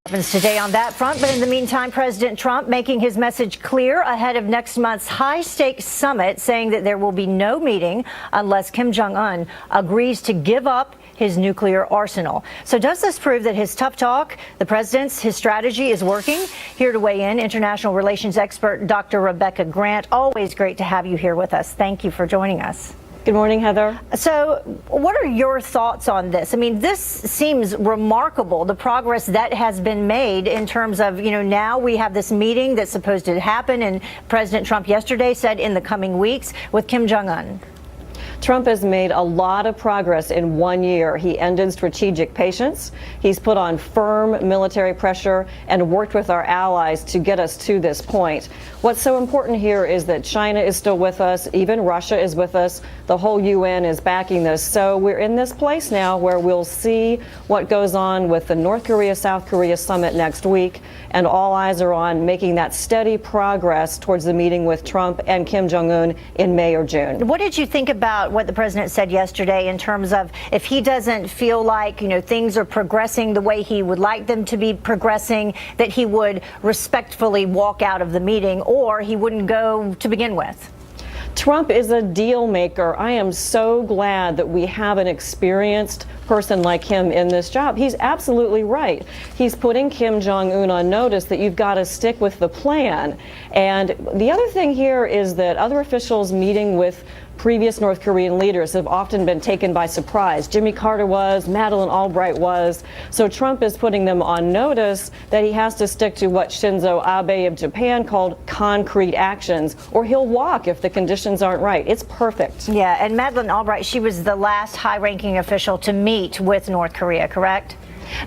Happens today on that front, but in the meantime, President Trump making his message clear ahead of next month's high-stakes summit, saying that there will be no meeting unless Kim Jong-un agrees to give up his nuclear arsenal. So does this prove that his tough talk, his strategy is working? Here to weigh in, international relations expert Dr. Rebecca Grant. Always great to have you here with us. Thank you for joining us. Good morning, Heather. So what are your thoughts on this? I mean, this seems remarkable, the progress that has been made in terms of, now we have this meeting that's supposed to happen, and President Trump yesterday said in the coming weeks with Kim Jong-un. Trump has made a lot of progress in 1 year. He ended strategic patience. He's put on firm military pressure and worked with our allies to get us to this point. What's so important here is that China is still with us. Even Russia is with us. The whole UN is backing this. So we're in this place now where we'll see what goes on with the North Korea-South Korea summit next week. And all eyes are on making that steady progress towards the meeting with Trump and Kim Jong-un in May or June. What did you think about what the president said yesterday in terms of if he doesn't feel like, things are progressing the way he would like them to be progressing, that he would respectfully walk out of the meeting, or he wouldn't go to begin with? Trump is a deal maker. I am so glad that we have an experienced person like him in this job. He's absolutely right. He's putting Kim Jong-un on notice that you've got to stick with the plan. And the other thing here is that other officials meeting with previous North Korean leaders have often been taken by surprise. Jimmy Carter was, Madeleine Albright was. So Trump is putting them on notice that he has to stick to what Shinzo Abe of Japan called concrete actions, or he'll walk if the conditions aren't right. It's perfect. Yeah, and Madeleine Albright, she was the last high-ranking official to meet with North Korea, correct?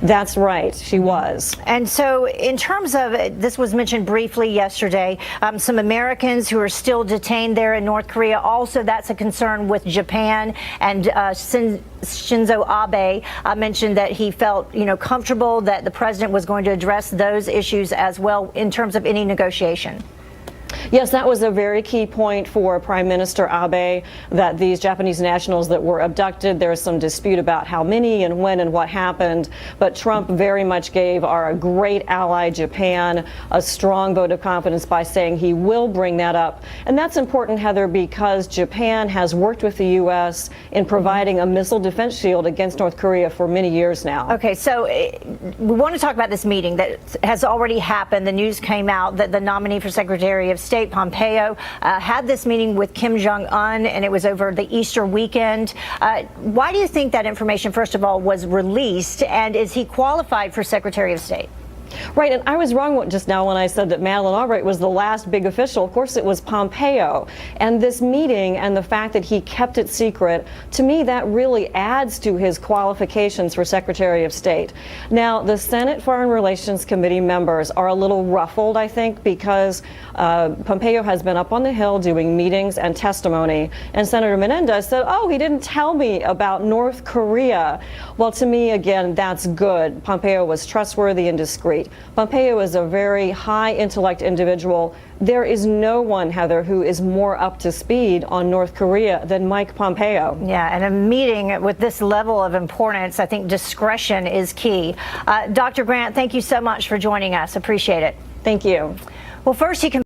That's right, she was. And so in terms of, this was mentioned briefly yesterday, some Americans who are still detained there in North Korea. Also, that's a concern with Japan. And Shinzo Abe mentioned that he felt, comfortable that the president was going to address those issues as well in terms of any negotiation. Yes, that was a very key point for Prime Minister Abe, that these Japanese nationals that were abducted, there's some dispute about how many and when and what happened, but Trump very much gave our great ally Japan a strong vote of confidence by saying he will bring that up. And that's important, Heather, because Japan has worked with the U.S. in providing a missile defense shield against North Korea for many years now. Okay, so we want to talk about this meeting that has already happened. The news came out that the nominee for Secretary of State, Pompeo, had this meeting with Kim Jong-un, and it was over the Easter weekend. Why do you think that information, first of all, was released, and is he qualified for Secretary of State? Right, and I was wrong just now when I said that Madeleine Albright was the last big official. Of course, it was Pompeo. And this meeting and the fact that he kept it secret, to me, that really adds to his qualifications for Secretary of State. Now, the Senate Foreign Relations Committee members are a little ruffled, I think, because Pompeo has been up on the Hill doing meetings and testimony. And Senator Menendez said, oh, he didn't tell me about North Korea. Well, to me, again, that's good. Pompeo was trustworthy and discreet. Pompeo is a very high intellect individual. There is no one, Heather, who is more up to speed on North Korea than Mike Pompeo. Yeah, and a meeting with this level of importance, I think discretion is key. Dr. Grant, thank you so much for joining us. Appreciate it. Thank you. Well, first, he can